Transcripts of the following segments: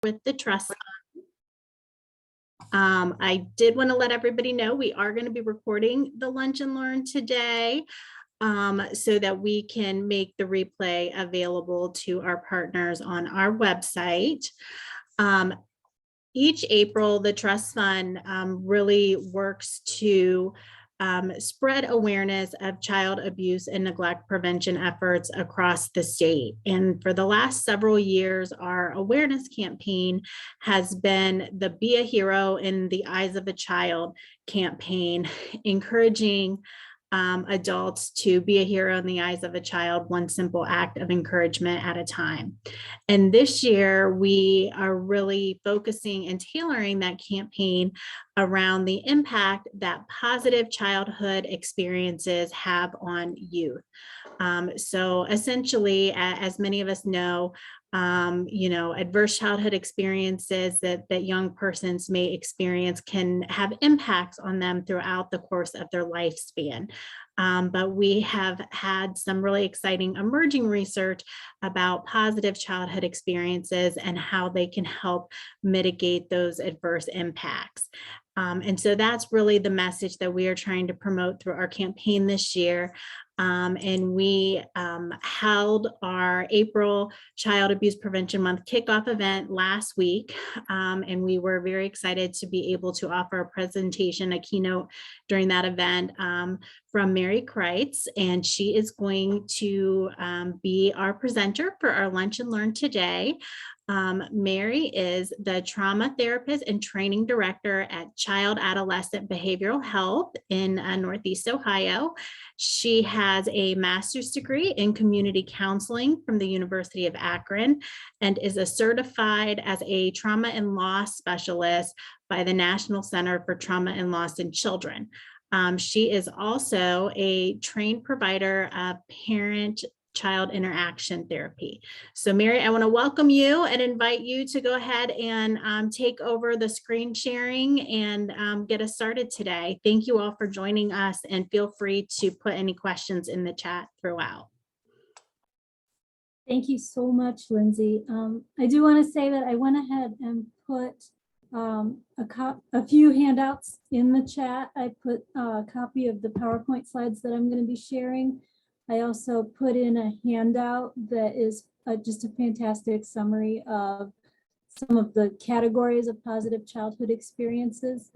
with the trust. I did want to let everybody know we are going to be recording the Lunch and Learn today so that we can make the replay available to our partners on our website. Each April, the Trust Fund really works to spread awareness of child abuse and neglect prevention efforts across the state. And for the last several years, our awareness campaign has been the Be a Hero in the Eyes of a Child campaign, encouraging adults to be a hero in the eyes of a child, one simple act of encouragement at a time. And this year, we are really focusing and tailoring that campaign around the impact that positive childhood experiences have on youth. So essentially, as many of us know, adverse childhood experiences that young persons may experience can have impacts on them throughout the course of their lifespan. But we have had some really exciting emerging research about positive childhood experiences and how they can help mitigate those adverse impacts. And so that's really the message that we are trying to promote through our campaign this year. And we held our April Child Abuse Prevention Month kickoff event last week. And we were very excited to be able to offer a presentation, a keynote during that event from Mary Kreitz. And she is going to be our presenter for our Lunch and Learn today. Mary is the trauma therapist and training director at Child Adolescent Behavioral Health in Northeast Ohio. She has a master's degree in community counseling from the University of Akron and is certified as a trauma and loss specialist by the National Center for Trauma and Loss in Children. She is also a trained provider of parent-child interaction therapy. So Mary, I want to welcome you and invite you to go ahead and take over the screen sharing and get us started today. Thank you all for joining us, and feel free to put any questions in the chat throughout. Thank you so much, Lindsay. I do want to say that I went ahead and put a few handouts in the chat. I put a copy of the PowerPoint slides that I'm going to be sharing. I also put in a handout that is just a fantastic summary of some of the categories of positive childhood experiences,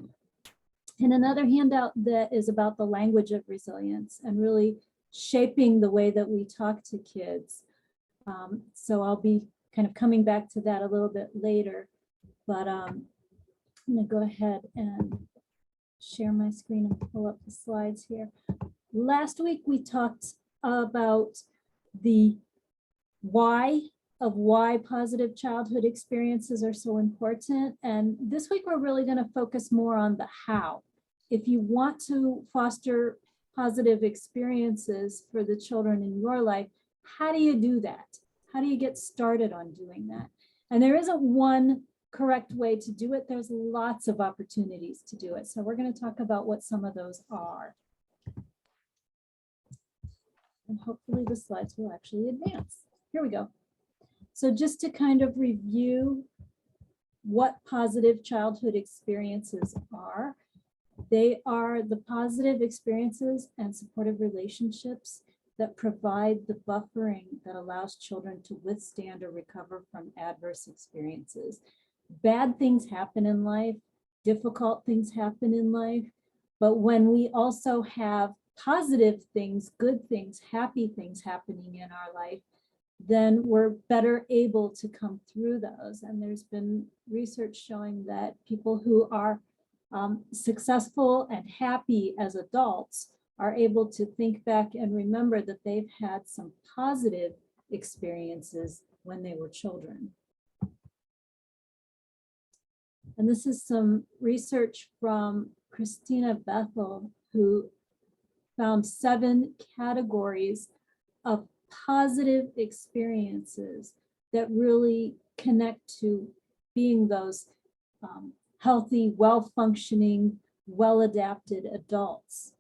and another handout that is about the language of resilience and really shaping the way that we talk to kids. So I'll be kind of coming back to that a little bit later, but I'm going to go ahead and share my screen and pull up the slides here. Last week we talked about the why positive childhood experiences are so important. And this week we're really going to focus more on the how. If you want to foster positive experiences for the children in your life, how do you do that? How do you get started on doing that? And there isn't one correct way to do it. There's lots of opportunities to do it. So we're going to talk about what some of those are. And hopefully the slides will actually advance. Here we go. So just to kind of review what positive childhood experiences are, they are the positive experiences and supportive relationships that provide the buffering that allows children to withstand or recover from adverse experiences. Bad things happen in life, difficult things happen in life, but when we also have positive things, good things, happy things happening in our life, then we're better able to come through those. And there's been research showing that people who are successful and happy as adults are able to think back and remember that they've had some positive experiences when they were children. And this is some research from Christina Bethel, who found 7 categories of positive experiences that really connect to being those healthy, well-functioning, well-adapted adults.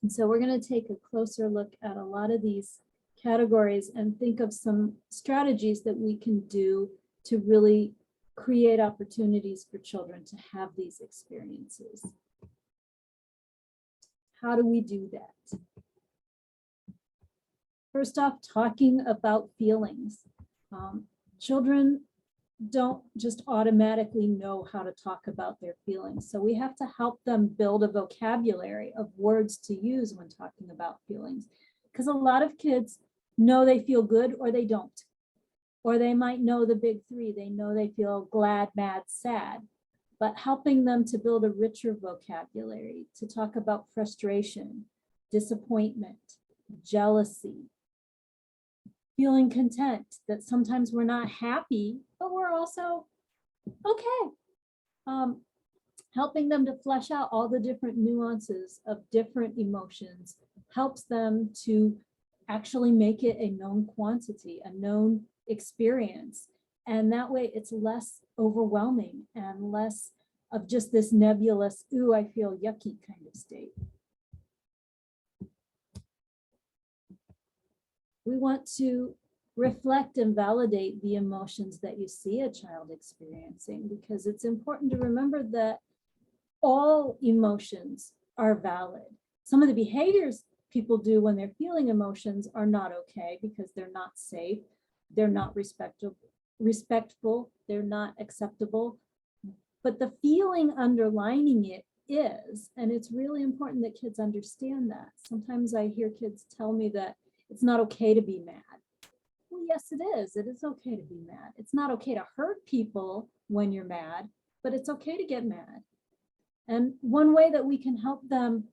And so we're going to take a closer look at a lot of these categories and think of some strategies that we can do to really create opportunities for children to have these experiences. How do we do that? First off, talking about feelings. Children don't just automatically know how to talk about their feelings. So we have to help them build a vocabulary of words to use when talking about feelings. Because a lot of kids know they feel good or they don't. Or they might know the big three. They know they feel glad, mad, sad. But helping them to build a richer vocabulary, to talk about frustration, disappointment, jealousy, feeling content, that sometimes we're not happy, but we're also okay. Helping them to flesh out all the different nuances of different emotions helps them to actually make it a known quantity, a known experience. And that way it's less overwhelming and less of just this nebulous, ooh, I feel yucky kind of state. We want to reflect and validate the emotions that you see a child experiencing, because it's important to remember that all emotions are valid. Some of the behaviors people do when they're feeling emotions are not okay because they're not safe, they're not respectful, they're not acceptable. But the feeling underlining it is, and it's really important that kids understand that. Sometimes I hear kids tell me that it's not okay to be mad. Well, yes, it is. It is okay to be mad. It's not okay to hurt people when you're mad, but it's okay to get mad. And one way that we can help them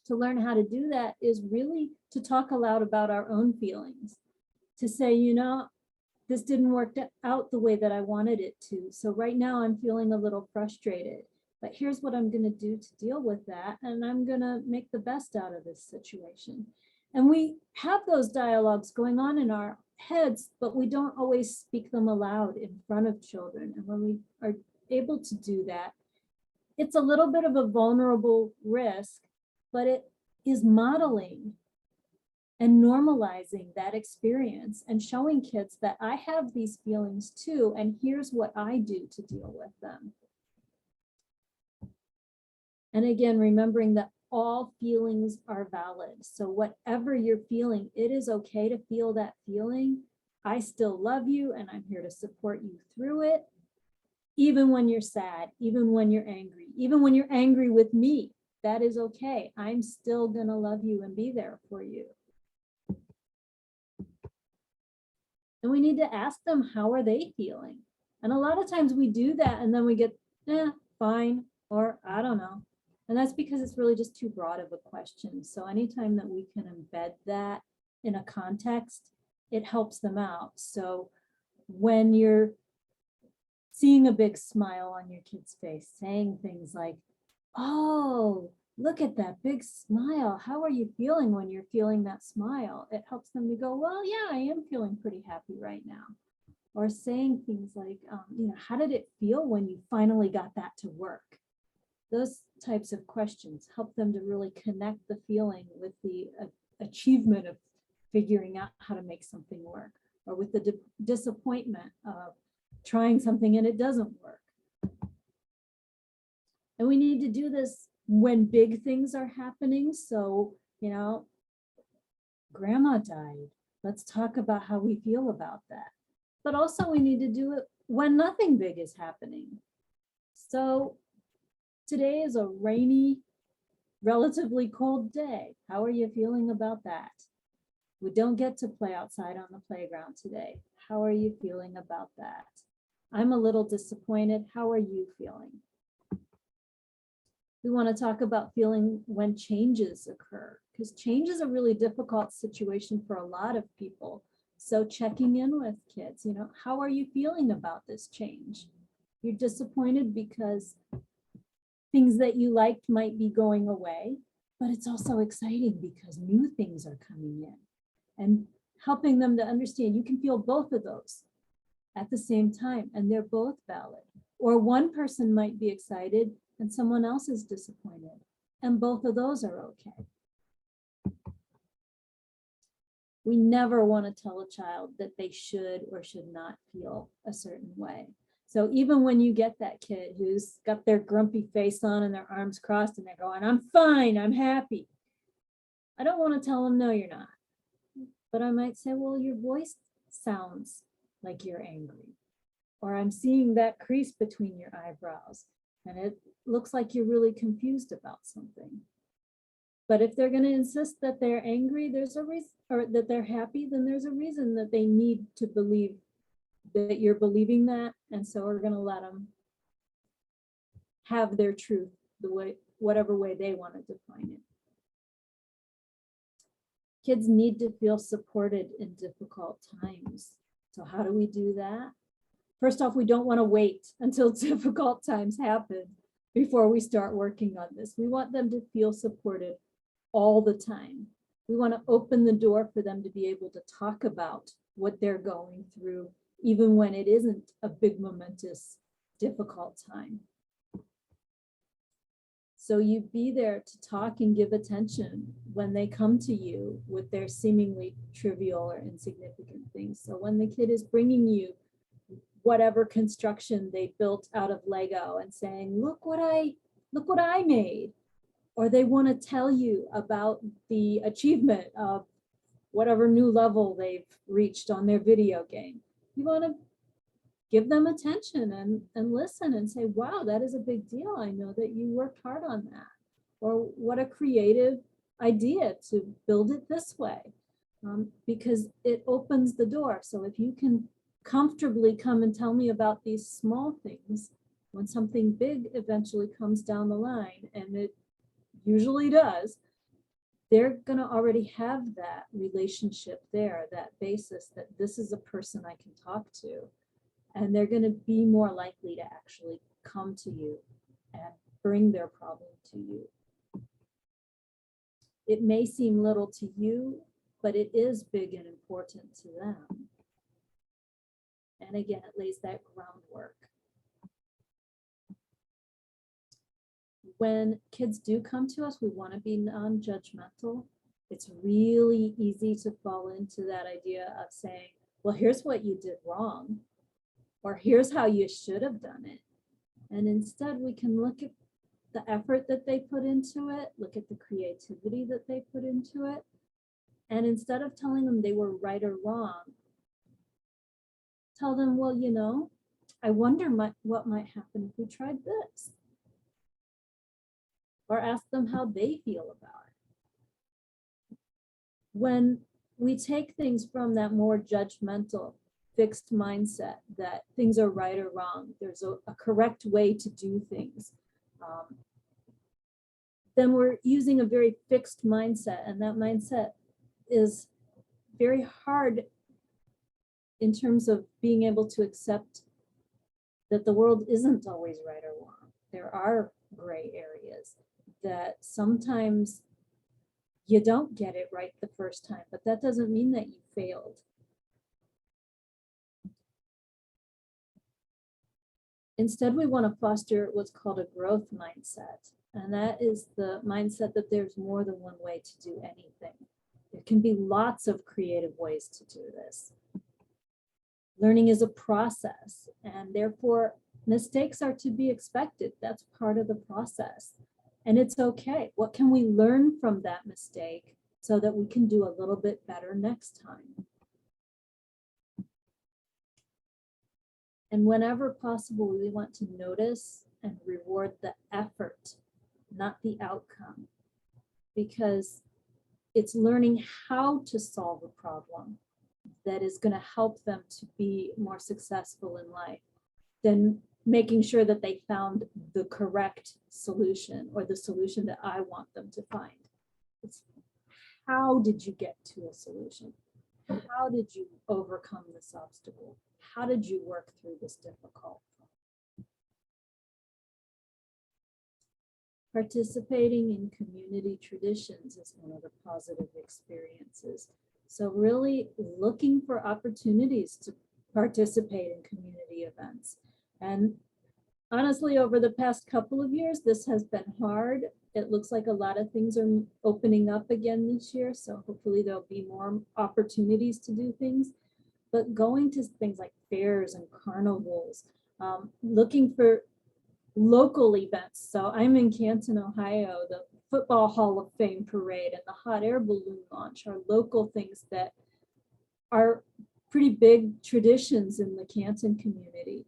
to learn how to do that is really to talk aloud about our own feelings, to say, you know, this didn't work out the way that I wanted it to. So right now I'm feeling a little frustrated, but here's what I'm going to do to deal with that. And I'm going to make the best out of this situation. And we have those dialogues going on in our heads, but we don't always speak them aloud in front of children. And when we are able to do that, it's a little bit of a vulnerable risk, but it is modeling and normalizing that experience and showing kids that I have these feelings too, and here's what I do to deal with them. And again, remembering that all feelings are valid. So whatever you're feeling, it is okay to feel that feeling. I still love you and I'm here to support you through it. Even when you're sad, even when you're angry, even when you're angry with me, that is okay. I'm still gonna love you and be there for you. And we need to ask them, how are they feeling? And a lot of times we do that and then we get, fine, or I don't know. And that's because it's really just too broad of a question. So anytime that we can embed that in a context, it helps them out. So when you're seeing a big smile on your kid's face, saying things like, oh, look at that big smile. How are you feeling when you're feeling that smile? It helps them to go, well, yeah, I am feeling pretty happy right now. Or saying things like, how did it feel when you finally got that to work? Those types of questions help them to really connect the feeling with the achievement of figuring out how to make something work, or with the disappointment of trying something and it doesn't work. And we need to do this when big things are happening. So, grandma died. Let's talk about how we feel about that. But also we need to do it when nothing big is happening. So today is a rainy, relatively cold day. How are you feeling about that? We don't get to play outside on the playground today. How are you feeling about that? I'm a little disappointed. How are you feeling? We want to talk about feeling when changes occur, because change is a really difficult situation for a lot of people. So checking in with kids, how are you feeling about this change? You're disappointed because things that you liked might be going away, but it's also exciting because new things are coming in, and helping them to understand you can feel both of those at the same time, and they're both valid. Or one person might be excited and someone else is disappointed, and both of those are okay. We never want to tell a child that they should or should not feel a certain way. So even when you get that kid who's got their grumpy face on and their arms crossed and they're going, I'm fine, I'm happy, I don't want to tell them, no, you're not. But I might say, well, your voice sounds like you're angry, or I'm seeing that crease between your eyebrows, and it looks like you're really confused about something. But if they're going to insist that they're angry, there's a reason, or that they're happy, then there's a reason that they need to believe that you're believing that. And so we're going to let them have their truth the way, whatever way they want to define it. Kids need to feel supported in difficult times. So how do we do that? First off, we don't want to wait until difficult times happen before we start working on this. We want them to feel supported all the time. We want to open the door for them to be able to talk about what they're going through, even when it isn't a big, momentous, difficult time. So you be there to talk and give attention when they come to you with their seemingly trivial or insignificant things. So when the kid is bringing you whatever construction they built out of Lego and saying, look what I made, or they want to tell you about the achievement of whatever new level they've reached on their video game, you want to give them attention and listen and say, wow, that is a big deal. I know that you worked hard on that. Or what a creative idea to build it this way, because it opens the door. So if you can comfortably come and tell me about these small things, when something big eventually comes down the line, and it usually does, they're going to already have that relationship there, that basis that this is a person I can talk to. And they're going to be more likely to actually come to you and bring their problem to you. It may seem little to you, but it is big and important to them. And again, it lays that groundwork. When kids do come to us, we want to be non-judgmental. It's really easy to fall into that idea of saying, well, here's what you did wrong, or here's how you should have done it. And instead, we can look at the effort that they put into it, look at the creativity that they put into it. And instead of telling them they were right or wrong, tell them, well, you know, I wonder what might happen if we tried this. Or ask them how they feel about it. When we take things from that more judgmental, fixed mindset that things are right or wrong, there's a correct way to do things, then we're using a very fixed mindset, and that mindset is very hard in terms of being able to accept that the world isn't always right or wrong. There are gray areas that sometimes you don't get it right the first time, but that doesn't mean that you failed. Instead, we want to foster what's called a growth mindset. And that is the mindset that there's more than one way to do anything. There can be lots of creative ways to do this. Learning is a process, and therefore mistakes are to be expected. That's part of the process. And it's okay. What can we learn from that mistake so that we can do a little bit better next time? And whenever possible, we want to notice and reward the effort, not the outcome, because it's learning how to solve a problem that is going to help them to be more successful in life than making sure that they found the correct solution or the solution that I want them to find. It's how did you get to a solution? How did you overcome this obstacle? How did you work through this difficult problem? Participating in community traditions is one of the positive experiences. So really looking for opportunities to participate in community events. And honestly, over the past couple of years, this has been hard. It looks like a lot of things are opening up again this year. So hopefully there'll be more opportunities to do things. But going to things like fairs and carnivals, Looking for local events. So I'm in Canton, Ohio. The Football Hall of Fame parade and the hot air balloon launch are local things that are pretty big traditions in the Canton community.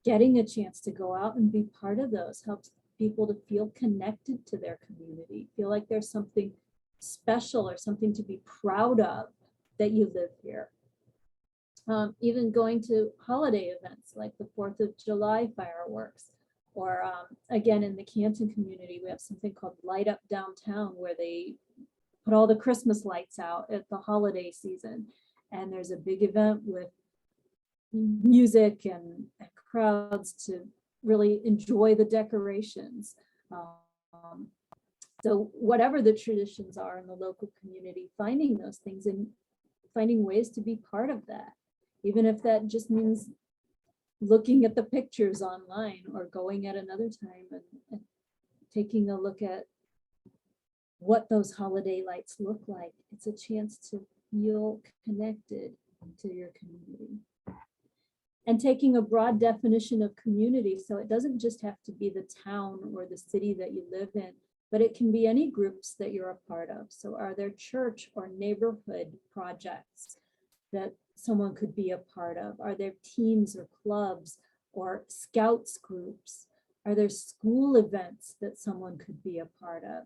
Getting a chance to go out and be part of those helps people to feel connected to their community, feel like there's something special or something to be proud of that you live here. Even going to holiday events like the 4th of July fireworks, or again, in the Canton community, we have something called Light Up Downtown, where they put all the Christmas lights out at the holiday season. And there's a big event with music and crowds to really enjoy the decorations. So whatever the traditions are in the local community, finding those things and finding ways to be part of that, even if that just means looking at the pictures online or going at another time and taking a look at what those holiday lights look like. It's a chance to feel connected to your community. And taking a broad definition of community, so it doesn't just have to be the town or the city that you live in, but it can be any groups that you're a part of. So are there church or neighborhood projects that someone could be a part of? Are there teams or clubs or scouts groups? Are there school events that someone could be a part of?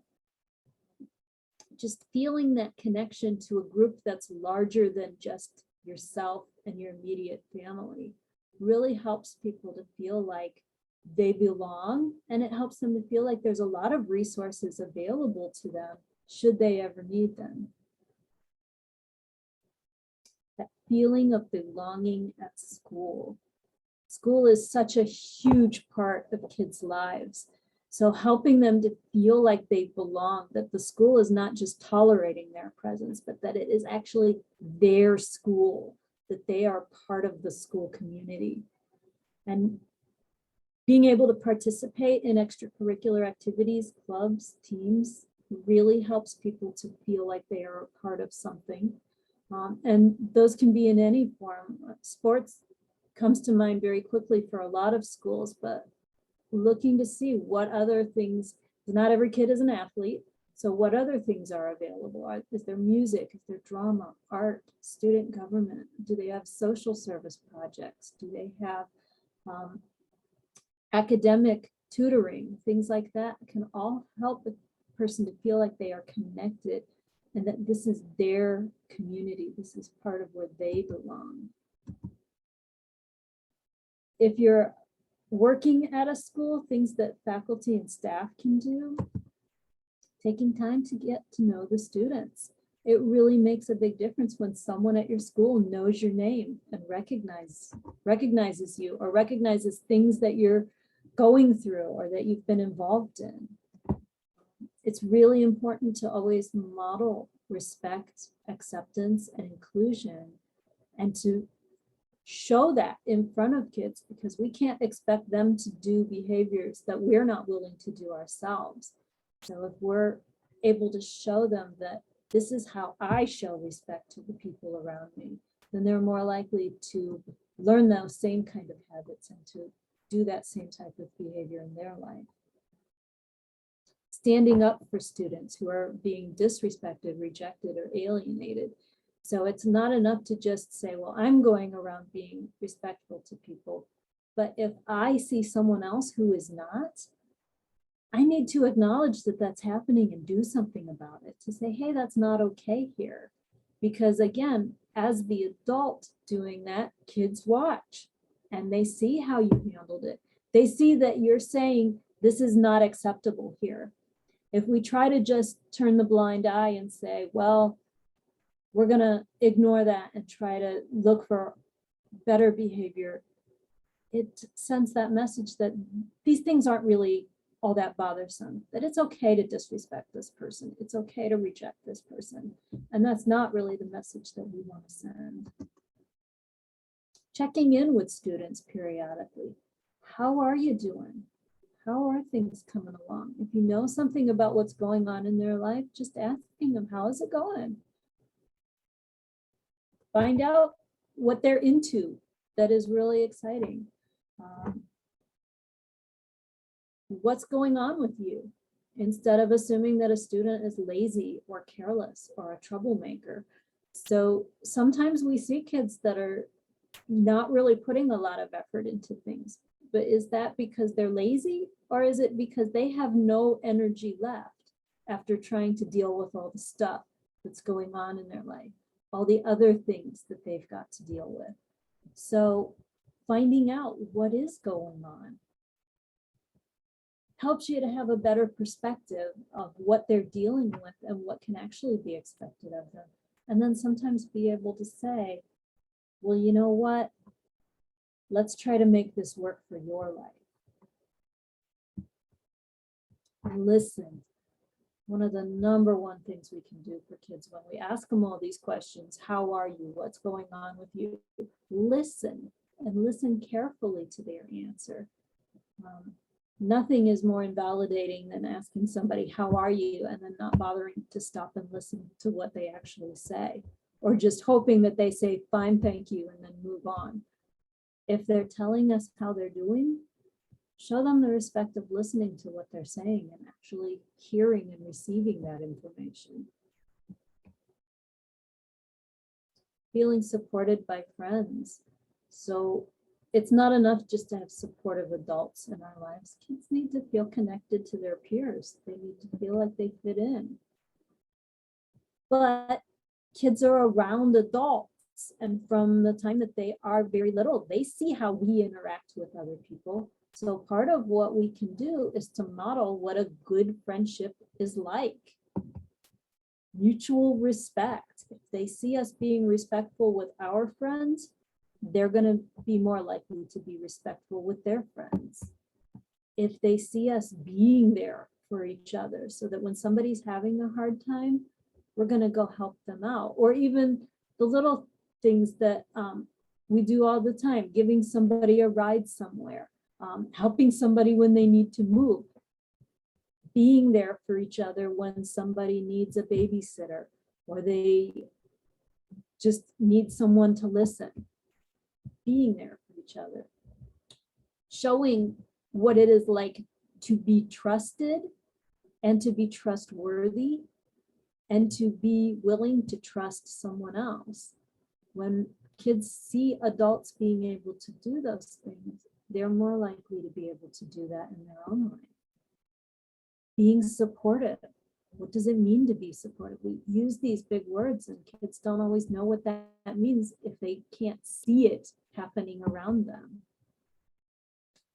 Just feeling that connection to a group that's larger than just yourself and your immediate family really helps people to feel like they belong, and it helps them to feel like there's a lot of resources available to them should they ever need them. That feeling of belonging at school. School is such a huge part of kids' lives. So helping them to feel like they belong, that the school is not just tolerating their presence, but that it is actually their school, that they are part of the school community. And being able to participate in extracurricular activities, clubs, teams, really helps people to feel like they are a part of something. And those can be in any form. Sports comes to mind very quickly for a lot of schools, but looking to see what other things, not every kid is an athlete, so what other things are available? Is there music? Is there drama, art, student government? Do they have social service projects? Do they have academic tutoring? Things like that can all help a person to feel like they are connected and that this is their community. This is part of where they belong. If you're working at a school, things that faculty and staff can do, taking time to get to know the students. It really makes a big difference when someone at your school knows your name and recognizes you or recognizes things that you're going through or that you've been involved in. It's really important to always model respect, acceptance, and inclusion, and to show that in front of kids, because we can't expect them to do behaviors that we're not willing to do ourselves. So if we're able to show them that this is how I show respect to the people around me, then they're more likely to learn those same kind of habits and to do that same type of behavior in their life. Standing up for students who are being disrespected, rejected, or alienated. So it's not enough to just say, well, I'm going around being respectful to people. But if I see someone else who is not, I need to acknowledge that that's happening and do something about it, to say, hey, that's not okay here. Because again, as the adult doing that, kids watch and they see how you handled it. They see that you're saying this is not acceptable here. If we try to just turn the blind eye and say, well, we're going to ignore that and try to look for better behavior, it sends that message that these things aren't really all that bothersome, that it's okay to disrespect this person. It's okay to reject this person. And that's not really the message that we want to send. Checking in with students periodically. How are you doing? How are things coming along? If you know something about what's going on in their life, just asking them, how is it going? Find out what they're into. That is really exciting. What's going on with you? Instead of assuming that a student is lazy or careless or a troublemaker. So sometimes we see kids that are not really putting a lot of effort into things, but is that because they're lazy, or is it because they have no energy left after trying to deal with all the stuff that's going on in their life, all the other things that they've got to deal with? So finding out what is going on helps you to have a better perspective of what they're dealing with and what can actually be expected of them. And then sometimes be able to say, well, you know what? Let's try to make this work for your life. Listen. One of the number one things we can do for kids when we ask them all these questions, how are you? What's going on with you? Listen, and listen carefully to their answer. Nothing is more invalidating than asking somebody, how are you? And then not bothering to stop and listen to what they actually say, or just hoping that they say, fine, thank you, and then move on. If they're telling us how they're doing, show them the respect of listening to what they're saying and actually hearing and receiving that information. Feeling supported by friends. So it's not enough just to have supportive adults in our lives. Kids need to feel connected to their peers. They need to feel like they fit in. But kids are around adults, and from the time that they are very little, they see how we interact with other people. So part of what we can do is to model what a good friendship is like. Mutual respect. If they see us being respectful with our friends, they're going to be more likely to be respectful with their friends. If they see us being there for each other, so that when somebody's having a hard time, we're going to go help them out. Or even the little things that we do all the time, giving somebody a ride somewhere, helping somebody when they need to move, being there for each other when somebody needs a babysitter, or they just need someone to listen. Being there for each other, showing what it is like to be trusted and to be trustworthy and to be willing to trust someone else. When kids see adults being able to do those things, they're more likely to be able to do that in their own life. Being supportive. What does it mean to be supportive? We use these big words and kids don't always know what that means if they can't see it happening around them.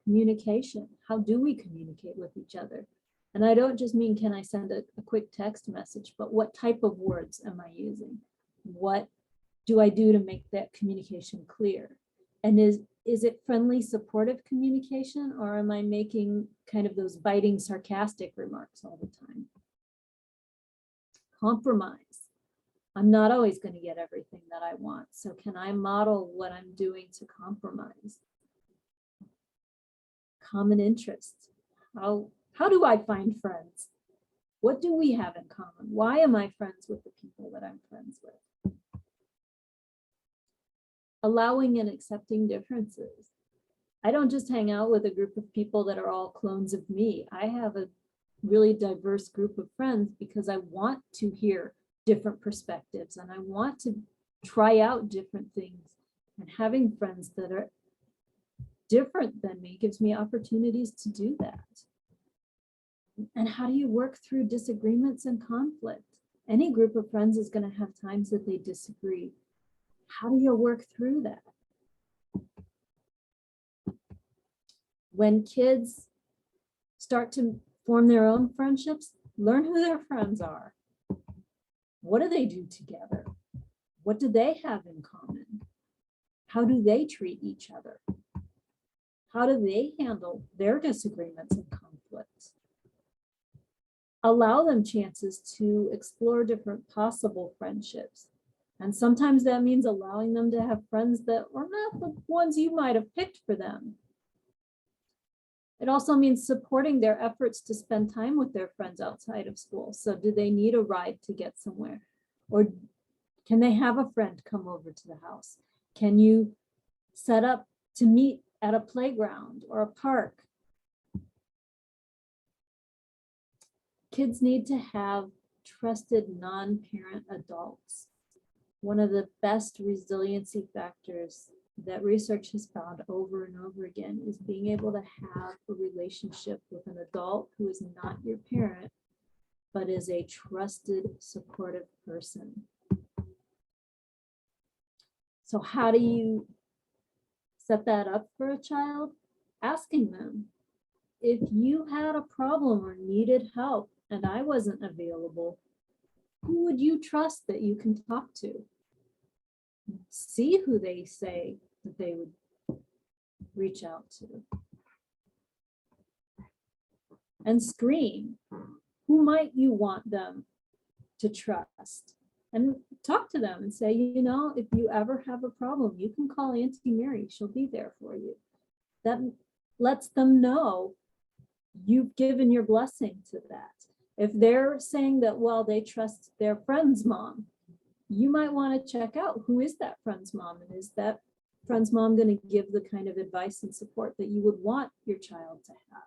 Communication. How do we communicate with each other? And I don't just mean, can I send a quick text message, but what type of words am I using? What do I do to make that communication clear? And is it friendly, supportive communication, or am I making kind of those biting, sarcastic remarks all the time? Compromise. I'm not always going to get everything that I want. So can I model what I'm doing to compromise? Common interests. How do I find friends? What do we have in common? Why am I friends with the people that I'm friends with? Allowing and accepting differences. I don't just hang out with a group of people that are all clones of me. I have a really diverse group of friends because I want to hear different perspectives and I want to try out different things. And having friends that are different than me gives me opportunities to do that. And how do you work through disagreements and conflict? Any group of friends is going to have times that they disagree. How do you work through that? When kids start to form their own friendships, learn who their friends are. What do they do together? What do they have in common? How do they treat each other? How do they handle their disagreements and conflicts? Allow them chances to explore different possible friendships. And sometimes that means allowing them to have friends that are not the ones you might have picked for them. It also means supporting their efforts to spend time with their friends outside of school. So do they need a ride to get somewhere? Or can they have a friend come over to the house? Can you set up to meet at a playground or a park. Kids need to have trusted non-parent adults. One of the best resiliency factors that research has found over and over again is being able to have a relationship with an adult who is not your parent, but is a trusted, supportive person. So how do you set that up for a child? Asking them, if you had a problem or needed help and I wasn't available, who would you trust that you can talk to? See who they say that they would reach out to. And screen, who might you want them to trust? And talk to them and say, you know, if you ever have a problem, you can call Auntie Mary. She'll be there for you. That lets them know you've given your blessing to that. If they're saying that, well, they trust their friend's mom, you might want to check out who is that friend's mom, and is that friend's mom going to give the kind of advice and support that you would want your child to have.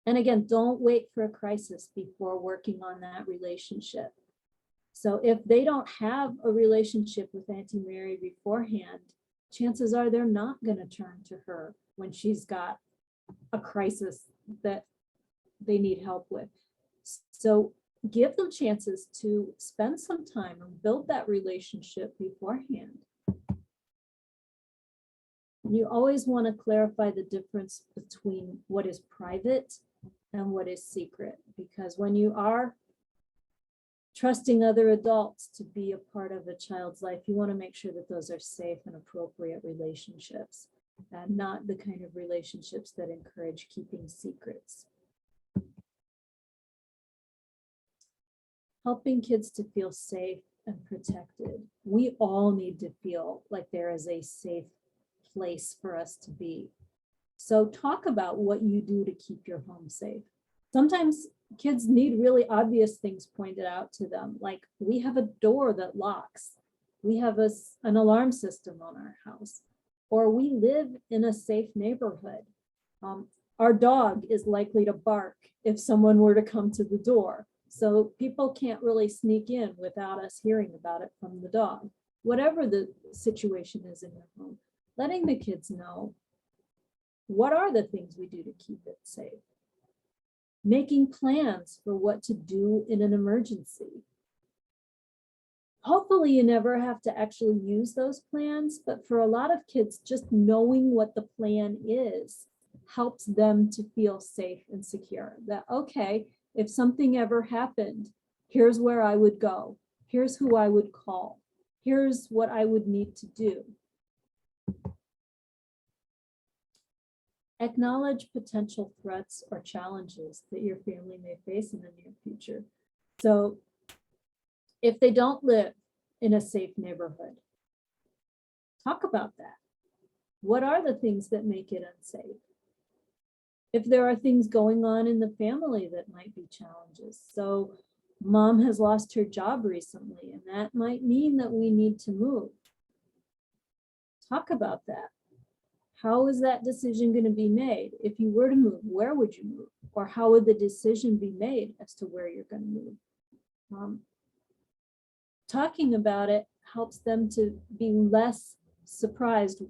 And again, don't wait for a crisis before working on that relationship. So if they don't have a relationship with Auntie Mary beforehand, chances are they're not going to turn to her when she's got a crisis that they need help with. So give them chances to spend some time and build that relationship beforehand. You always want to clarify the difference between what is private and what is secret, because when you are trusting other adults to be a part of a child's life, you want to make sure that those are safe and appropriate relationships, and not the kind of relationships that encourage keeping secrets. Helping kids to feel safe and protected. We all need to feel like there is a safe place for us to be. So talk about what you do to keep your home safe. Sometimes kids need really obvious things pointed out to them, like we have a door that locks, we have an alarm system on our house, or we live in a safe neighborhood. Our dog is likely to bark if someone were to come to the door. So people can't really sneak in without us hearing about it from the dog. Whatever the situation is in your home, letting the kids know what are the things we do to keep it safe. Making plans for what to do in an emergency. Hopefully you never have to actually use those plans, but for a lot of kids, just knowing what the plan is helps them to feel safe and secure. That, okay, if something ever happened, here's where I would go. Here's who I would call. Here's what I would need to do. Acknowledge potential threats or challenges that your family may face in the near future. So if they don't live in a safe neighborhood, talk about that. What are the things that make it unsafe? If there are things going on in the family that might be challenges. So mom has lost her job recently, and that might mean that we need to move. Talk about that. How is that decision going to be made? If you were to move, where would you move? Or how would the decision be made as to where you're going to move? Talking about it helps them to be less surprised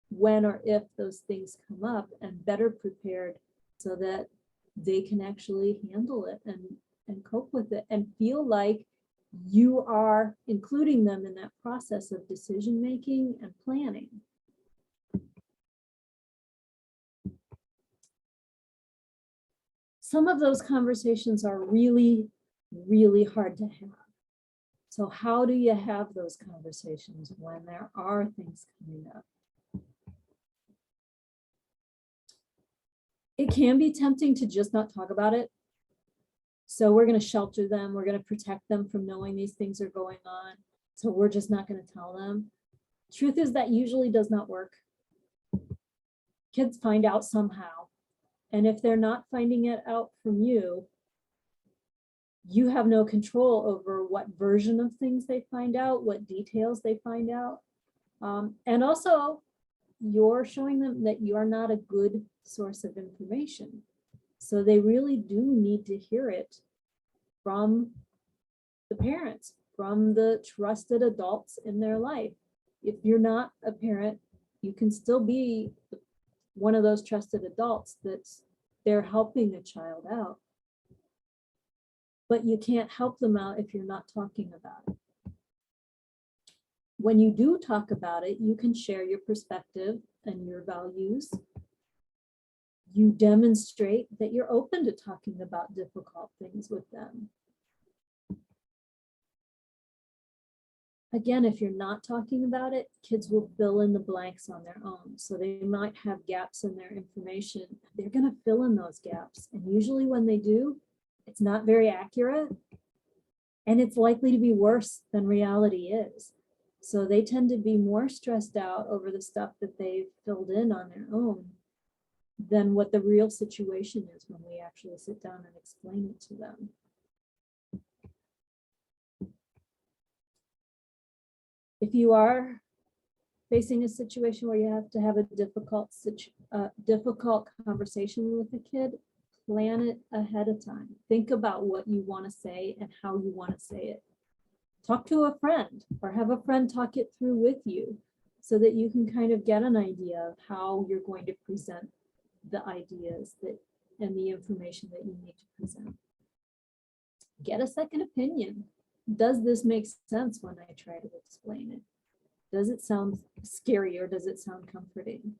when or if those things come up, and better prepared so that they can actually handle it and cope with it and feel like you are including them in that process of decision making and planning. Some of those conversations are really, really hard to have. So how do you have those conversations when there are things coming up? It can be tempting to just not talk about it. So we're going to shelter them. We're going to protect them from knowing these things are going on. So we're just not going to tell them. Truth is that usually does not work. Kids find out somehow. And if they're not finding it out from you, You have no control over what version of things they find out, what details they find out. And also, you're showing them that you're not a good source of information. So they really do need to hear it from the parents, from the trusted adults in their life. If you're not a parent, you can still be one of those trusted adults that's they're helping a child out. But you can't help them out if you're not talking about it. When you do talk about it, you can share your perspective and your values. You demonstrate that you're open to talking about difficult things with them. Again, if you're not talking about it, kids will fill in the blanks on their own. So they might have gaps in their information. They're going to fill in those gaps. And usually when they do, it's not very accurate. And it's likely to be worse than reality is. So they tend to be more stressed out over the stuff that they've filled in on their own than what the real situation is when we actually sit down and explain it to them. If you are facing a situation where you have to have a difficult conversation with a kid, plan it ahead of time. Think about what you want to say and how you want to say it. Talk to a friend or have a friend talk it through with you so that you can kind of get an idea of how you're going to present the ideas that and the information that you need to present. Get a second opinion. Does this make sense when I try to explain it? Does it sound scary or does it sound comforting?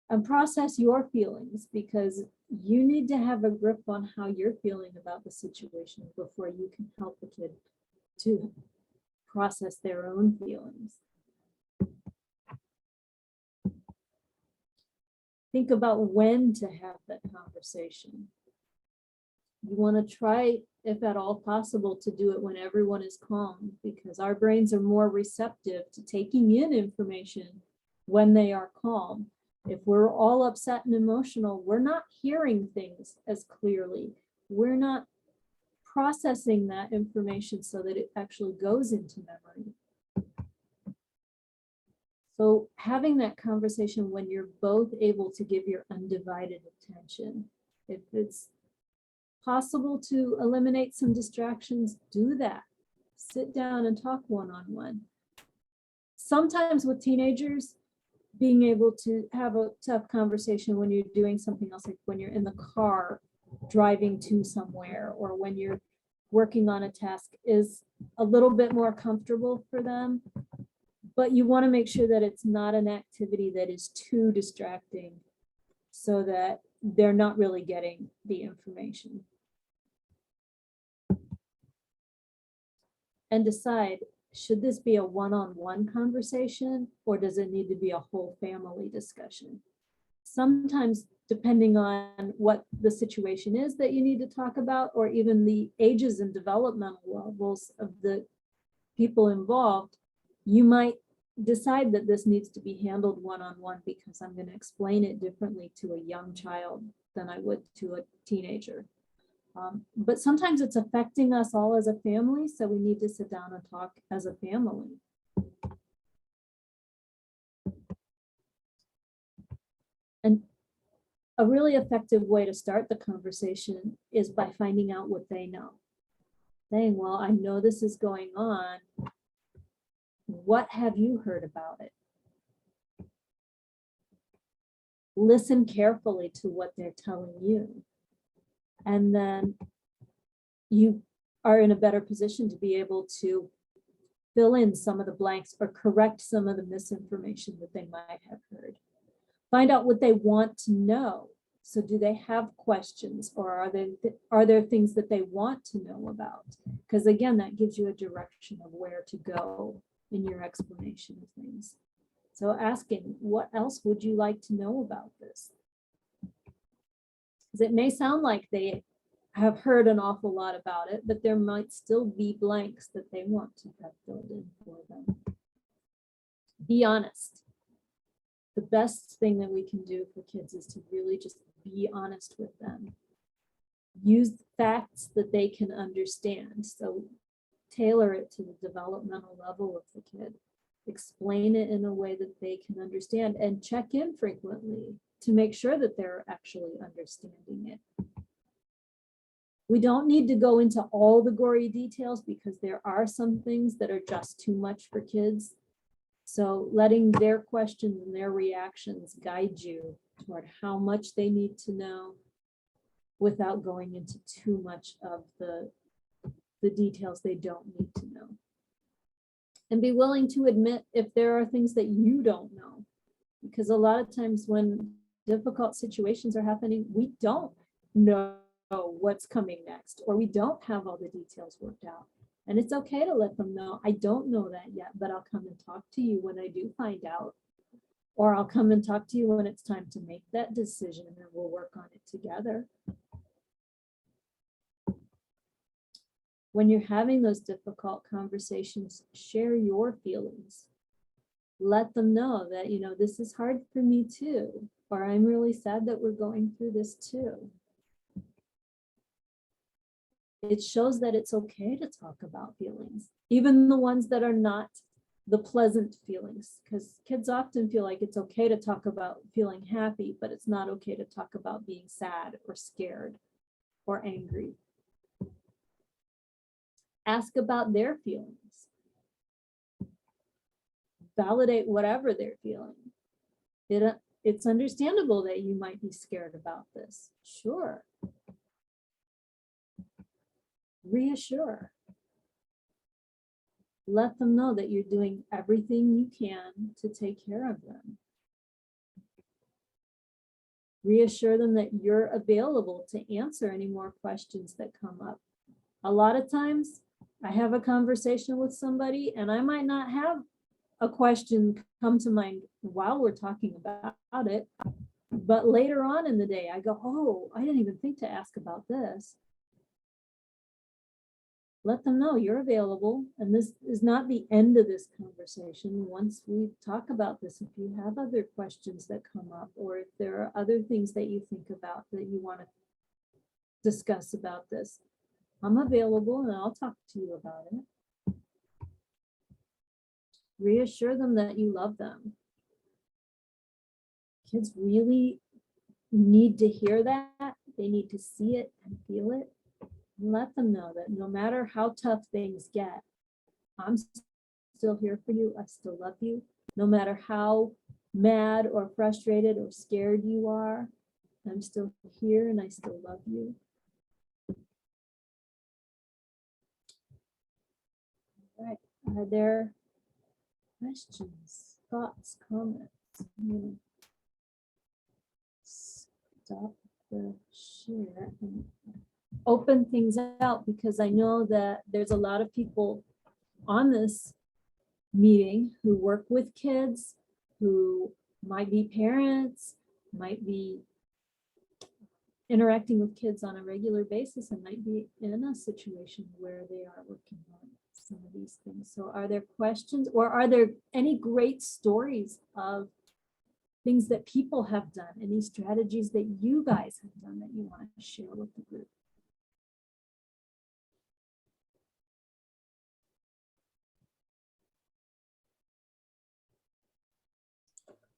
And process your feelings, because you need to have a grip on how you're feeling about the situation before you can help the kid to process their own feelings. Think about when to have that conversation. You want to try, if at all possible, to do it when everyone is calm, because our brains are more receptive to taking in information when they are calm. If we're all upset and emotional, we're not hearing things as clearly. We're not processing that information so that it actually goes into memory. So having that conversation when you're both able to give your undivided attention, if it's possible to eliminate some distractions, do that. Sit down and talk one-on-one. Sometimes with teenagers, being able to have a tough conversation when you're doing something else, like when you're in the car driving to somewhere, or when you're working on a task, is a little bit more comfortable for them. But you want to make sure that it's not an activity that is too distracting so that they're not really getting the information. And decide, should this be a one-on-one conversation or does it need to be a whole family discussion? Sometimes, depending on what the situation is that you need to talk about, or even the ages and developmental levels of the people involved, you might decide that this needs to be handled one-on-one because I'm going to explain it differently to a young child than I would to a teenager. But sometimes it's affecting us all as a family, so we need to sit down and talk as a family. And a really effective way to start the conversation is by finding out what they know. Saying, well, I know this is going on. What have you heard about it? Listen carefully to what they're telling you. And then you are in a better position to be able to fill in some of the blanks or correct some of the misinformation that they might have heard. Find out what they want to know. So do they have questions, or are there things that they want to know about? Because again, that gives you a direction of where to go in your explanation of things. So asking, what else would you like to know about this? Because it may sound like they have heard an awful lot about it, but there might still be blanks that they want to have filled in for them. Be honest. The best thing that we can do for kids is to really just be honest with them. use facts that they can understand. So tailor it to the developmental level of the kid. Explain it in a way that they can understand, and check in frequently to make sure that they're actually understanding it. We don't need to go into all the gory details because there are some things that are just too much for kids. So letting their questions and their reactions guide you toward how much they need to know without going into too much of the details they don't need to know. And be willing to admit if there are things that you don't know. Because a lot of times when difficult situations are happening, we don't know what's coming next, or we don't have all the details worked out. And it's okay to let them know, I don't know that yet, but I'll come and talk to you when I do find out. Or I'll come and talk to you when it's time to make that decision, and we'll work on it together. When you're having those difficult conversations, share your feelings. Let them know that, you know, this is hard for me too, or I'm really sad that we're going through this too. It shows that it's okay to talk about feelings, even the ones that are not the pleasant feelings, because kids often feel like it's okay to talk about feeling happy, but it's not okay to talk about being sad or scared or angry. Ask about their feelings. Validate whatever they're feeling. It's understandable that you might be scared about this. Sure. Reassure. Let them know that you're doing everything you can to take care of them. Reassure them that you're available to answer any more questions that come up. A lot of times I have a conversation with somebody and I might not have a question come to mind while we're talking about it, but later on in the day I go, oh, I didn't even think to ask about this. Let them know you're available, and this is not the end of this conversation. Once we talk about this, if you have other questions that come up, or if there are other things that you think about that you want to discuss about this, I'm available and I'll talk to you about it. Reassure them that you love them. Kids really need to hear that. They need to see it and feel it. Let them know that no matter how tough things get, I'm still here for you. I still love you. No matter how mad or frustrated or scared you are, I'm still here and I still love you. All right. Are there questions, thoughts, comments? Stop the share and open things out, because I know that there's a lot of people on this meeting who work with kids, who might be parents, might be interacting with kids on a regular basis, and might be in a situation where they are working on some of these things. So are there questions, or are there any great stories of things that people have done, any strategies that you guys have done that you want to share with the group?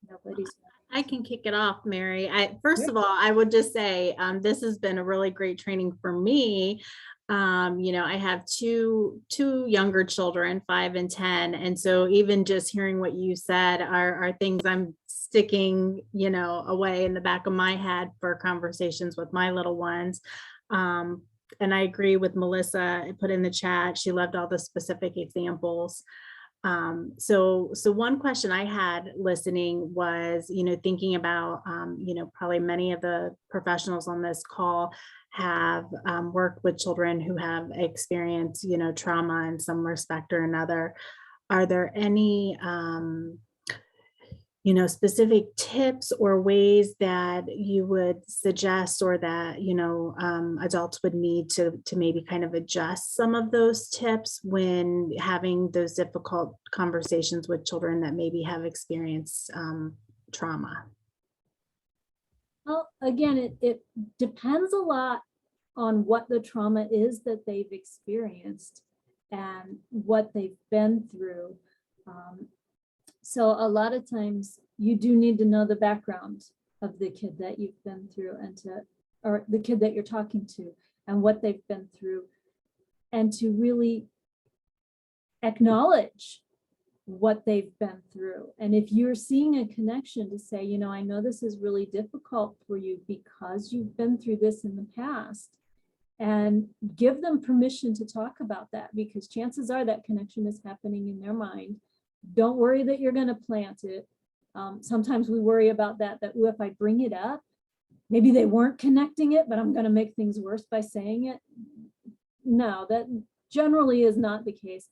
Nobody's. I can kick it off, Mary. First of all, I would just say this has been a really great training for me. I have two younger children, 5 and 10. And so even just hearing what you said are things I'm sticking, away in the back of my head for conversations with my little ones. And I agree with Melissa. I put in the chat, she loved all the specific examples. So one question I had listening was, thinking about, probably many of the professionals on this call have worked with children who have experienced, trauma in some respect or another. Are there any, specific tips or ways that you would suggest, or that, adults would need to maybe kind of adjust some of those tips when having those difficult conversations with children that maybe have experienced trauma? Well, again, it depends a lot on what the trauma is that they've experienced and what they've been through. So a lot of times you do need to know the background of the kid that you've been through or the kid that you're talking to and what they've been through, and to really acknowledge what they've been through. And if you're seeing a connection to say, you know, I know this is really difficult for you because you've been through this in the past, and give them permission to talk about that, because chances are that connection is happening in their mind. Don't worry that you're going to plant it. Sometimes we worry about that ooh, if I bring it up, maybe they weren't connecting it, but I'm going to make things worse by saying it. No, that generally is not the case.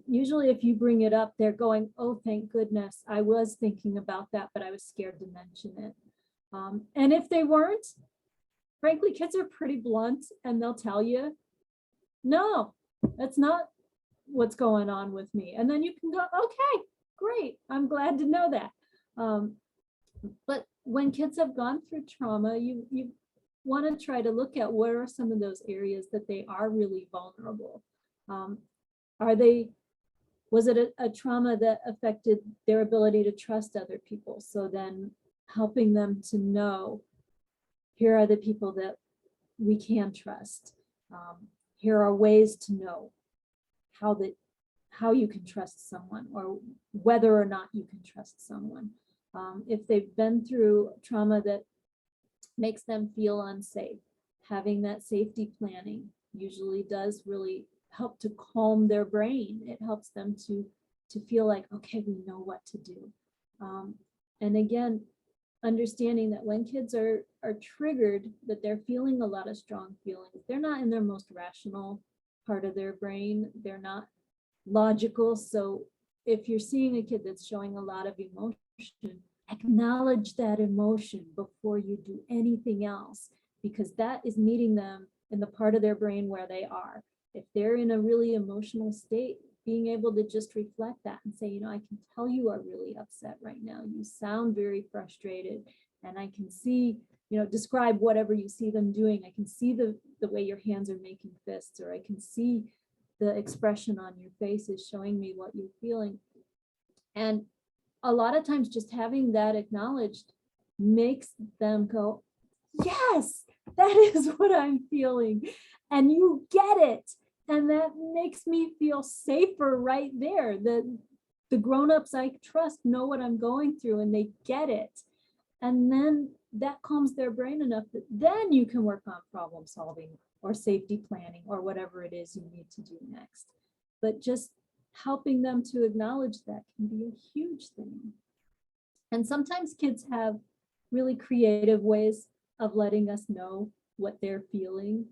Usually if you bring it up, they're going, oh, thank goodness, I was thinking about that, but I was scared to mention it. And if they weren't, frankly, kids are pretty blunt and they'll tell you, no, that's not what's going on with me. And then you can go, okay, great, I'm glad to know that. But when kids have gone through trauma, you want to try to look at where are some of those areas that they are really vulnerable. Was it a trauma that affected their ability to trust other people? So then helping them to know, here are the people that we can trust. Here are ways to know how you can trust someone, or whether or not you can trust someone. If they've been through trauma that makes them feel unsafe, having that safety planning usually does really help to calm their brain. It helps them to feel like, okay, we know what to do. And again, understanding that when kids are triggered, that they're feeling a lot of strong feelings. They're not in their most rational part of their brain. They're not logical. So if you're seeing a kid that's showing a lot of emotion, acknowledge that emotion before you do anything else, because that is meeting them in the part of their brain where they are. If they're in a really emotional state, being able to just reflect that and say, you know, I can tell you are really upset right now. You sound very frustrated, and I can see, you know, describe whatever you see them doing. I can see the way your hands are making fists, or I can see the expression on your face is showing me what you're feeling. And a lot of times just having that acknowledged makes them go, yes, that is what I'm feeling. And you get it. And that makes me feel safer right there. The grown-ups I trust know what I'm going through, and they get it. And then that calms their brain enough that then you can work on problem solving or safety planning or whatever it is you need to do next. But just helping them to acknowledge that can be a huge thing. And sometimes kids have really creative ways of letting us know what they're feeling.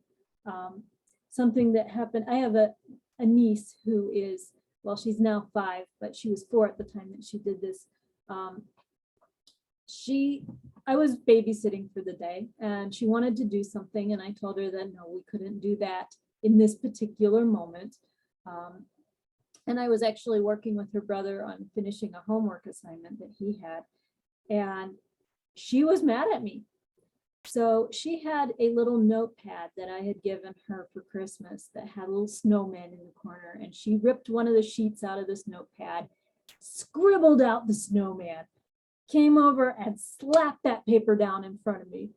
Something that happened, I have a niece who is, well, she's now 5, but she was 4 at the time that she did this. I was babysitting for the day, and she wanted to do something, and I told her that no, we couldn't do that in this particular moment. And I was actually working with her brother on finishing a homework assignment that he had, and she was mad at me. So she had a little notepad that I had given her for Christmas that had a little snowman in the corner, and she ripped one of the sheets out of this notepad, scribbled out the snowman, came over and slapped that paper down in front of me.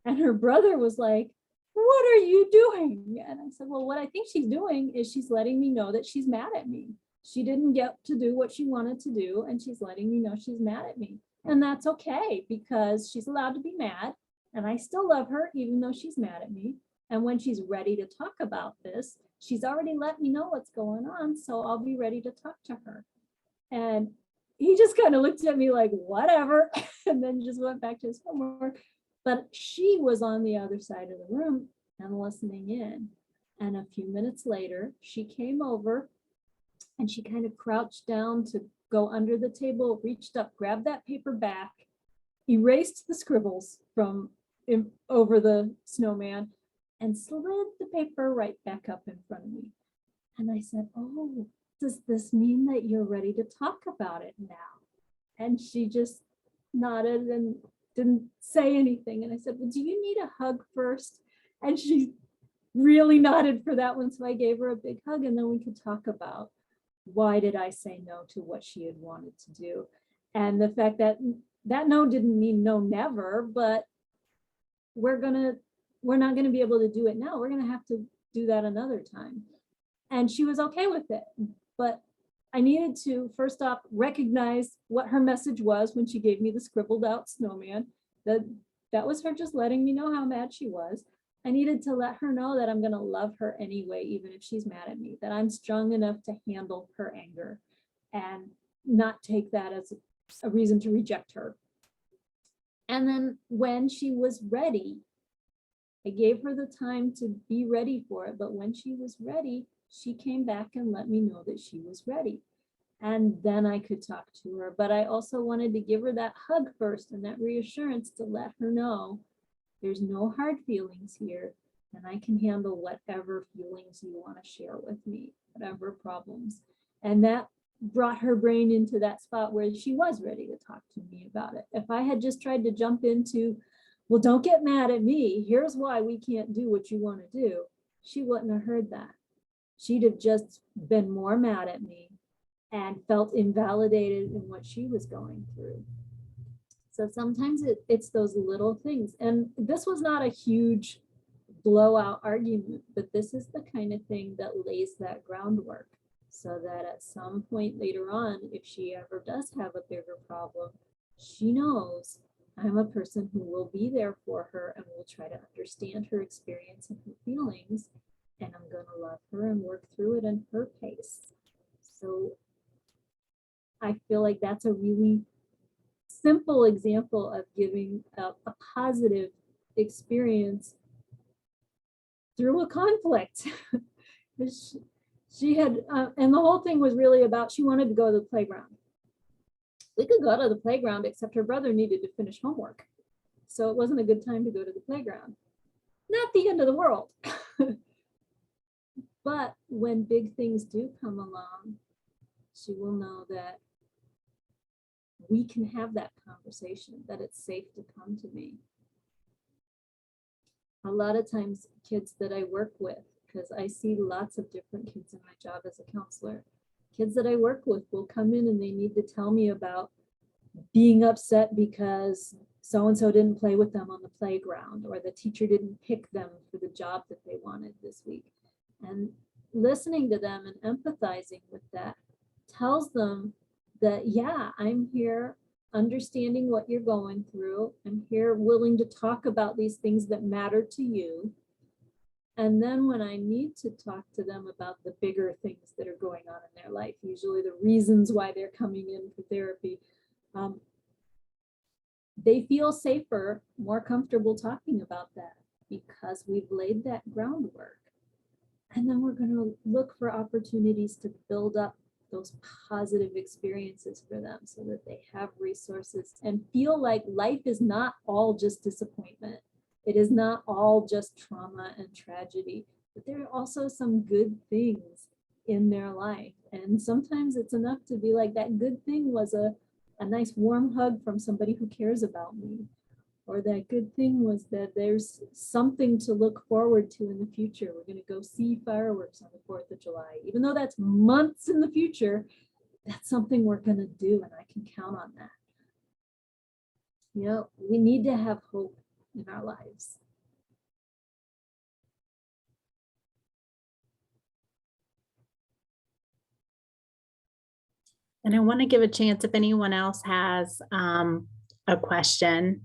And her brother was like, what are you doing? And I said, well, what I think she's doing is she's letting me know that she's mad at me. She didn't get to do what she wanted to do, and she's letting me know she's mad at me. And that's okay, because she's allowed to be mad. And I still love her, even though she's mad at me. And when she's ready to talk about this, she's already let me know what's going on. So I'll be ready to talk to her. And he just kind of looked at me like, whatever, and then just went back to his homework. But she was on the other side of the room and listening in. And a few minutes later, she came over and she kind of crouched down to go under the table, reached up, grabbed that paper back, erased the scribbles from over the snowman, and slid the paper right back up in front of me. And I said, oh, does this mean that you're ready to talk about it now? And she just nodded and didn't say anything. And I said, well, do you need a hug first? And she really nodded for that one. So I gave her a big hug, and then we could talk about why did I say no to what she had wanted to do. And the fact that that no didn't mean no never, but we're not gonna be able to do it now. We're gonna have to do that another time. And she was okay with it. But I needed to first off recognize what her message was when she gave me the scribbled out snowman. That was her just letting me know how mad she was. I needed to let her know that I'm gonna love her anyway, even if she's mad at me, that I'm strong enough to handle her anger and not take that as a reason to reject her. And then when she was ready, I gave her the time to be ready for it. But when she was ready, she came back and let me know that she was ready. And then I could talk to her. But I also wanted to give her that hug first and that reassurance to let her know there's no hard feelings here, and I can handle whatever feelings you want to share with me, whatever problems. And that brought her brain into that spot where she was ready to talk to me about it. If I had just tried to jump into, well, don't get mad at me, here's why we can't do what you want to do, she wouldn't have heard that. She'd have just been more mad at me and felt invalidated in what she was going through. So sometimes it's those little things. And this was not a huge blowout argument, but this is the kind of thing that lays that groundwork so that at some point later on, if she ever does have a bigger problem, she knows I'm a person who will be there for her and will try to understand her experience and her feelings, and I'm going to love her and work through it in her pace. So I feel like that's a really simple example of giving a positive experience through a conflict. She had, and the whole thing was really about, she wanted to go to the playground. We could go to the playground, except her brother needed to finish homework. So it wasn't a good time to go to the playground. Not the end of the world. But when big things do come along, she will know that we can have that conversation, that it's safe to come to me. A lot of times kids that I work with, because I see lots of different kids in my job as a counselor, kids that I work with will come in and they need to tell me about being upset because so-and-so didn't play with them on the playground, or the teacher didn't pick them for the job that they wanted this week. And listening to them and empathizing with that tells them that, yeah, I'm here understanding what you're going through. I'm here willing to talk about these things that matter to you. And then when I need to talk to them about the bigger things that are going on in their life, usually the reasons why they're coming in for therapy, they feel safer, more comfortable talking about that because we've laid that groundwork. And then we're going to look for opportunities to build up those positive experiences for them so that they have resources and feel like life is not all just disappointment. It is not all just trauma and tragedy, but there are also some good things in their life. And sometimes it's enough to be like, that good thing was a nice warm hug from somebody who cares about me. Or that good thing was that there's something to look forward to in the future. We're going to go see fireworks on the 4th of July. Even though that's months in the future, that's something we're going to do, and I can count on that. You know, we need to have hope in our lives. And I want to give a chance if anyone else has a question.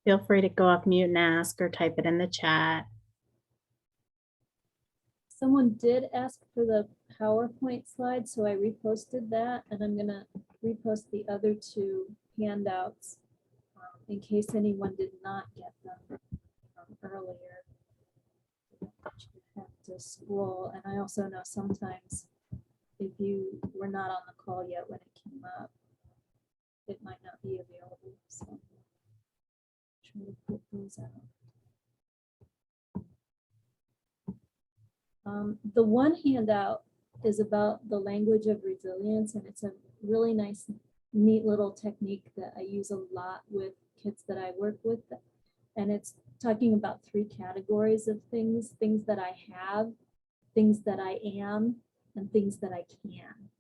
Feel free to go off mute and ask or type it in the chat. Someone did ask for the PowerPoint slide, so I reposted that, and I'm going to repost the other two handouts in case anyone did not get them from earlier. You have to scroll, and I also know sometimes if you were not on the call yet when it came up, it might not be available. So try to put those out. The one handout is about the language of resilience, and it's a really nice, neat little technique that I use a lot with kids that I work with. And it's talking about 3 categories of things: things that I have, things that I am, and things that I can.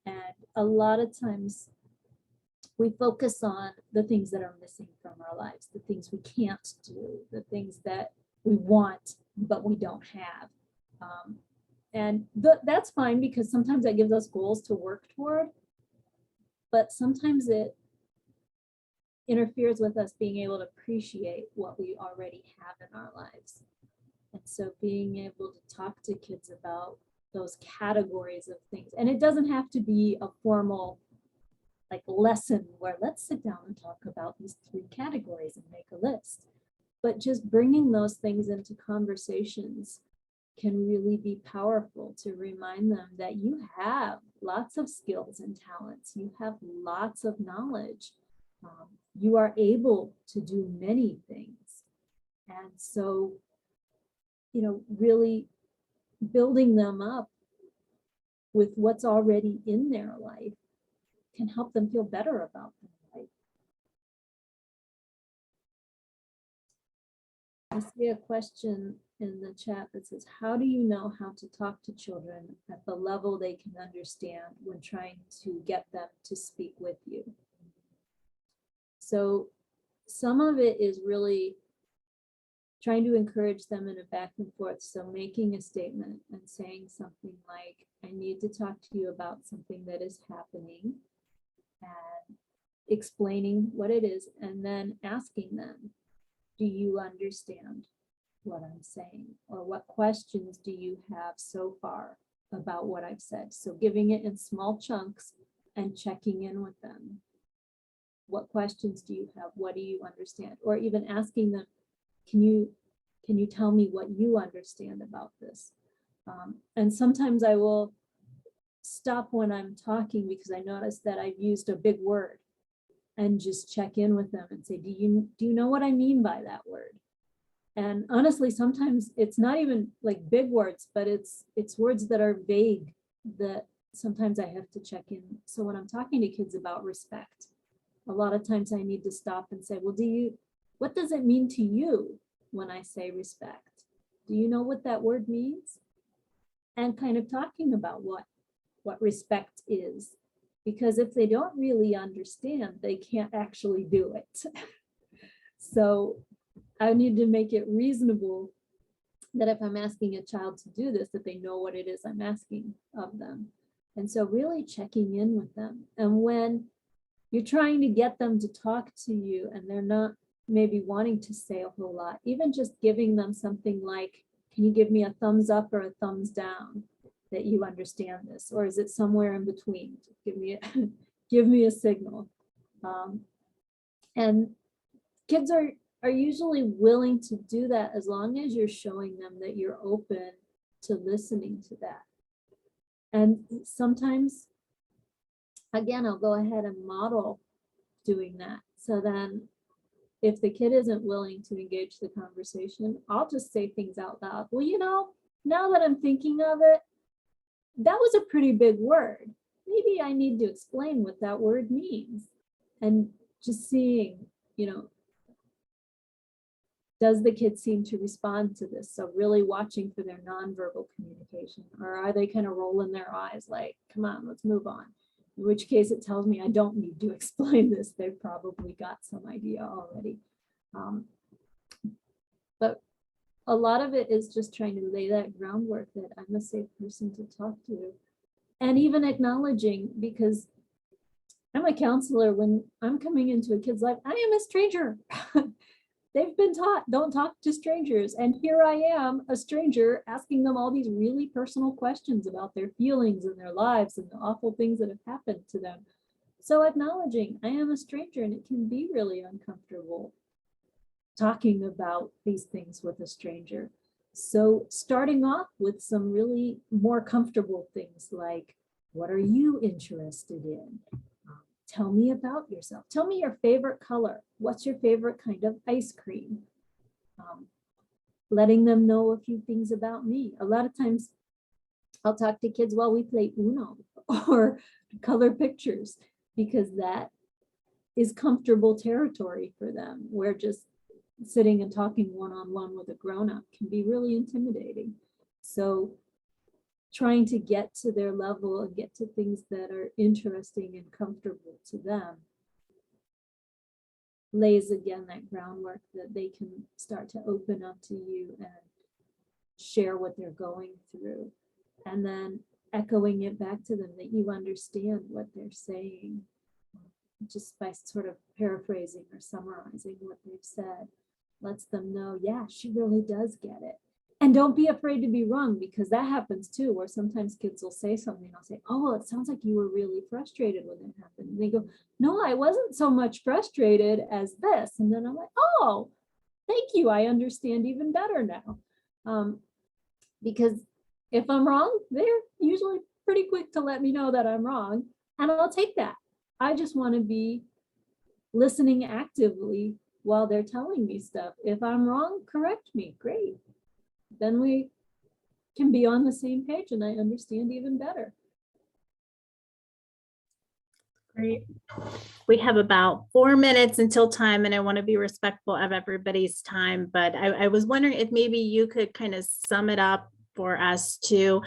And a lot of times we focus on the things that are missing from our lives, the things we can't do, the things that we want, but we don't have. And that's fine, because sometimes that gives us goals to work toward, but sometimes it interferes with us being able to appreciate what we already have in our lives. And so being able to talk to kids about those categories of things, and it doesn't have to be a formal like lesson where let's sit down and talk about these 3 categories and make a list, but just bringing those things into conversations can really be powerful to remind them that you have lots of skills and talents, you have lots of knowledge, you are able to do many things. And so, you know, really building them up with what's already in their life can help them feel better about their life. I see a question in the chat that says, how do you know how to talk to children at the level they can understand when trying to get them to speak with you? So some of it is really trying to encourage them in a back and forth. So making a statement and saying something like, I need to talk to you about something that is happening, and explaining what it is, and then asking them, do you understand what I'm saying? Or what questions do you have so far about what I've said? So giving it in small chunks and checking in with them. What questions do you have? What do you understand? Or even asking them, can you tell me what you understand about this? And sometimes I will stop when I'm talking because I notice that I've used a big word, and just check in with them and say, do you know what I mean by that word? And honestly, sometimes it's not even like big words, but it's words that are vague that sometimes I have to check in. So when I'm talking to kids about respect, a lot of times I need to stop and say, well, what does it mean to you when I say respect? Do you know what that word means? And kind of talking about what respect is, because if they don't really understand, they can't actually do it. So I need to make it reasonable that if I'm asking a child to do this, that they know what it is I'm asking of them. And so really checking in with them. And when you're trying to get them to talk to you and they're not maybe wanting to say a whole lot, even just giving them something like, can you give me a thumbs up or a thumbs down that you understand this? Or is it somewhere in between? Give me a signal. And kids are usually willing to do that as long as you're showing them that you're open to listening to that. And sometimes, again, I'll go ahead and model doing that. So then if the kid isn't willing to engage the conversation, I'll just say things out loud. Well, you know, now that I'm thinking of it, that was a pretty big word. Maybe I need to explain what that word means. And just seeing, you know, does the kid seem to respond to this? So really watching for their nonverbal communication, or are they kind of rolling their eyes like, come on, let's move on. In which case it tells me I don't need to explain this. They've probably got some idea already. But a lot of it is just trying to lay that groundwork that I'm a safe person to talk to. And even acknowledging, because I'm a counselor, when I'm coming into a kid's life, I am a stranger. They've been taught, don't talk to strangers. And here I am, a stranger, asking them all these really personal questions about their feelings and their lives and the awful things that have happened to them. So acknowledging I am a stranger, and it can be really uncomfortable talking about these things with a stranger. So starting off with some really more comfortable things like, what are you interested in? Tell me about yourself. Tell me your favorite color. What's your favorite kind of ice cream? Letting them know a few things about me. A lot of times I'll talk to kids while we play Uno or color pictures, because that is comfortable territory for them. We're just sitting and talking one-on-one with a grown-up can be really intimidating. So trying to get to their level and get to things that are interesting and comfortable to them lays again that groundwork that they can start to open up to you and share what they're going through, and then echoing it back to them that you understand what they're saying, just by sort of paraphrasing or summarizing what they've said, lets them know, yeah, she really does get it. And don't be afraid to be wrong, because that happens too, where sometimes kids will say something, I'll say, oh, well, it sounds like you were really frustrated when it happened. And they go, no, I wasn't so much frustrated as this. And then I'm like, oh, thank you, I understand even better now. Because if I'm wrong, they're usually pretty quick to let me know that I'm wrong, and I'll take that. I just want to be listening actively while they're telling me stuff. If I'm wrong, correct me. Great. Then we can be on the same page and I understand even better. Great. We have about 4 minutes until time, and I want to be respectful of everybody's time, but I was wondering if maybe you could kind of sum it up for us too.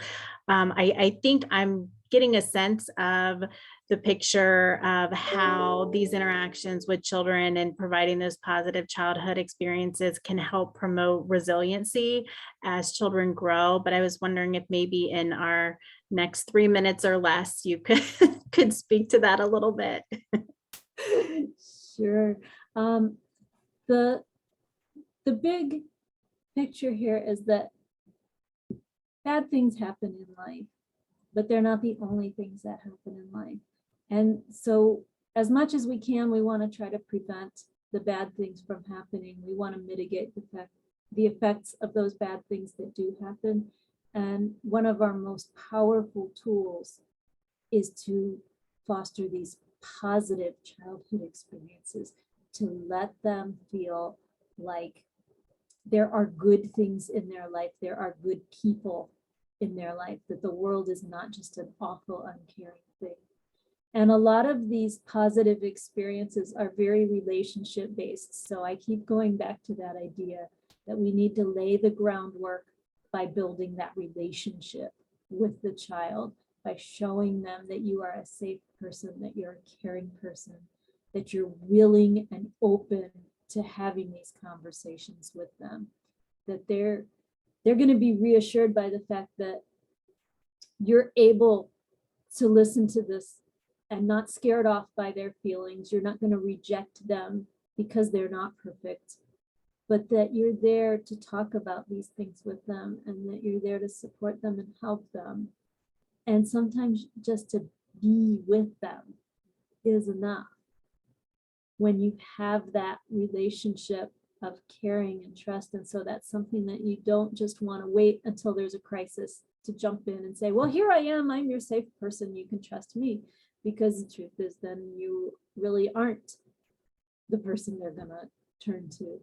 I think I'm getting a sense of the picture of how these interactions with children and providing those positive childhood experiences can help promote resiliency as children grow. But I was wondering if maybe in our next 3 minutes or less, you could speak to that a little bit. Sure. The big picture here is that bad things happen in life, but they're not the only things that happen in life. And so as much as we can, we want to try to prevent the bad things from happening. We want to mitigate the effects of those bad things that do happen. And one of our most powerful tools is to foster these positive childhood experiences, to let them feel like there are good things in their life, there are good people in their life, that the world is not just an awful, uncaring thing. And a lot of these positive experiences are very relationship based. So I keep going back to that idea that we need to lay the groundwork by building that relationship with the child, by showing them that you are a safe person, that you're a caring person, that you're willing and open to having these conversations with them, that they're going to be reassured by the fact that you're able to listen to this and not scared off by their feelings. You're not going to reject them because they're not perfect, but that you're there to talk about these things with them, and that you're there to support them and help them. And sometimes just to be with them is enough. When you have that relationship of caring and trust. And so that's something that you don't just want to wait until there's a crisis to jump in and say, well, here I am, I'm your safe person, you can trust me. Because the truth is, then you really aren't the person they're going to turn to.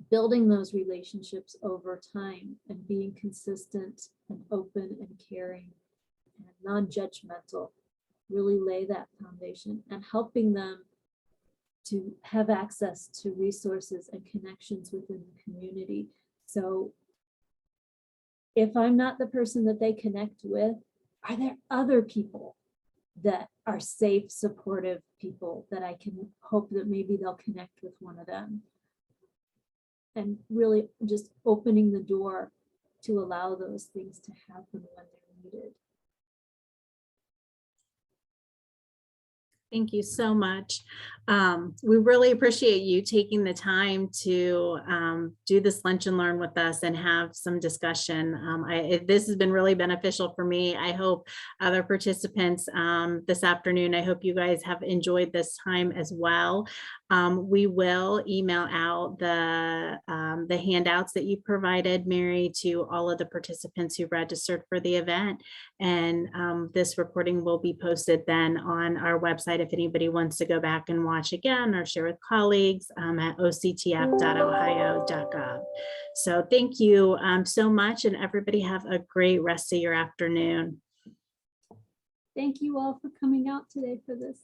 Building those relationships over time and being consistent and open and caring and non-judgmental really lay that foundation, and helping them to have access to resources and connections within the community. So if I'm not the person that they connect with, are there other people that are safe, supportive people that I can hope that maybe they'll connect with one of them? And really just opening the door to allow those things to happen when they're needed. Thank you so much. We really appreciate you taking the time to do this lunch and learn with us and have some discussion. This has been really beneficial for me. I hope other participants this afternoon, I hope you guys have enjoyed this time as well. We will email out the handouts that you provided, Mary, to all of the participants who registered for the event. And this recording will be posted then on our website if anybody wants to go back and watch again or share with colleagues at octf.ohio.gov. So thank you so much, and everybody have a great rest of your afternoon. Thank you all for coming out today for this.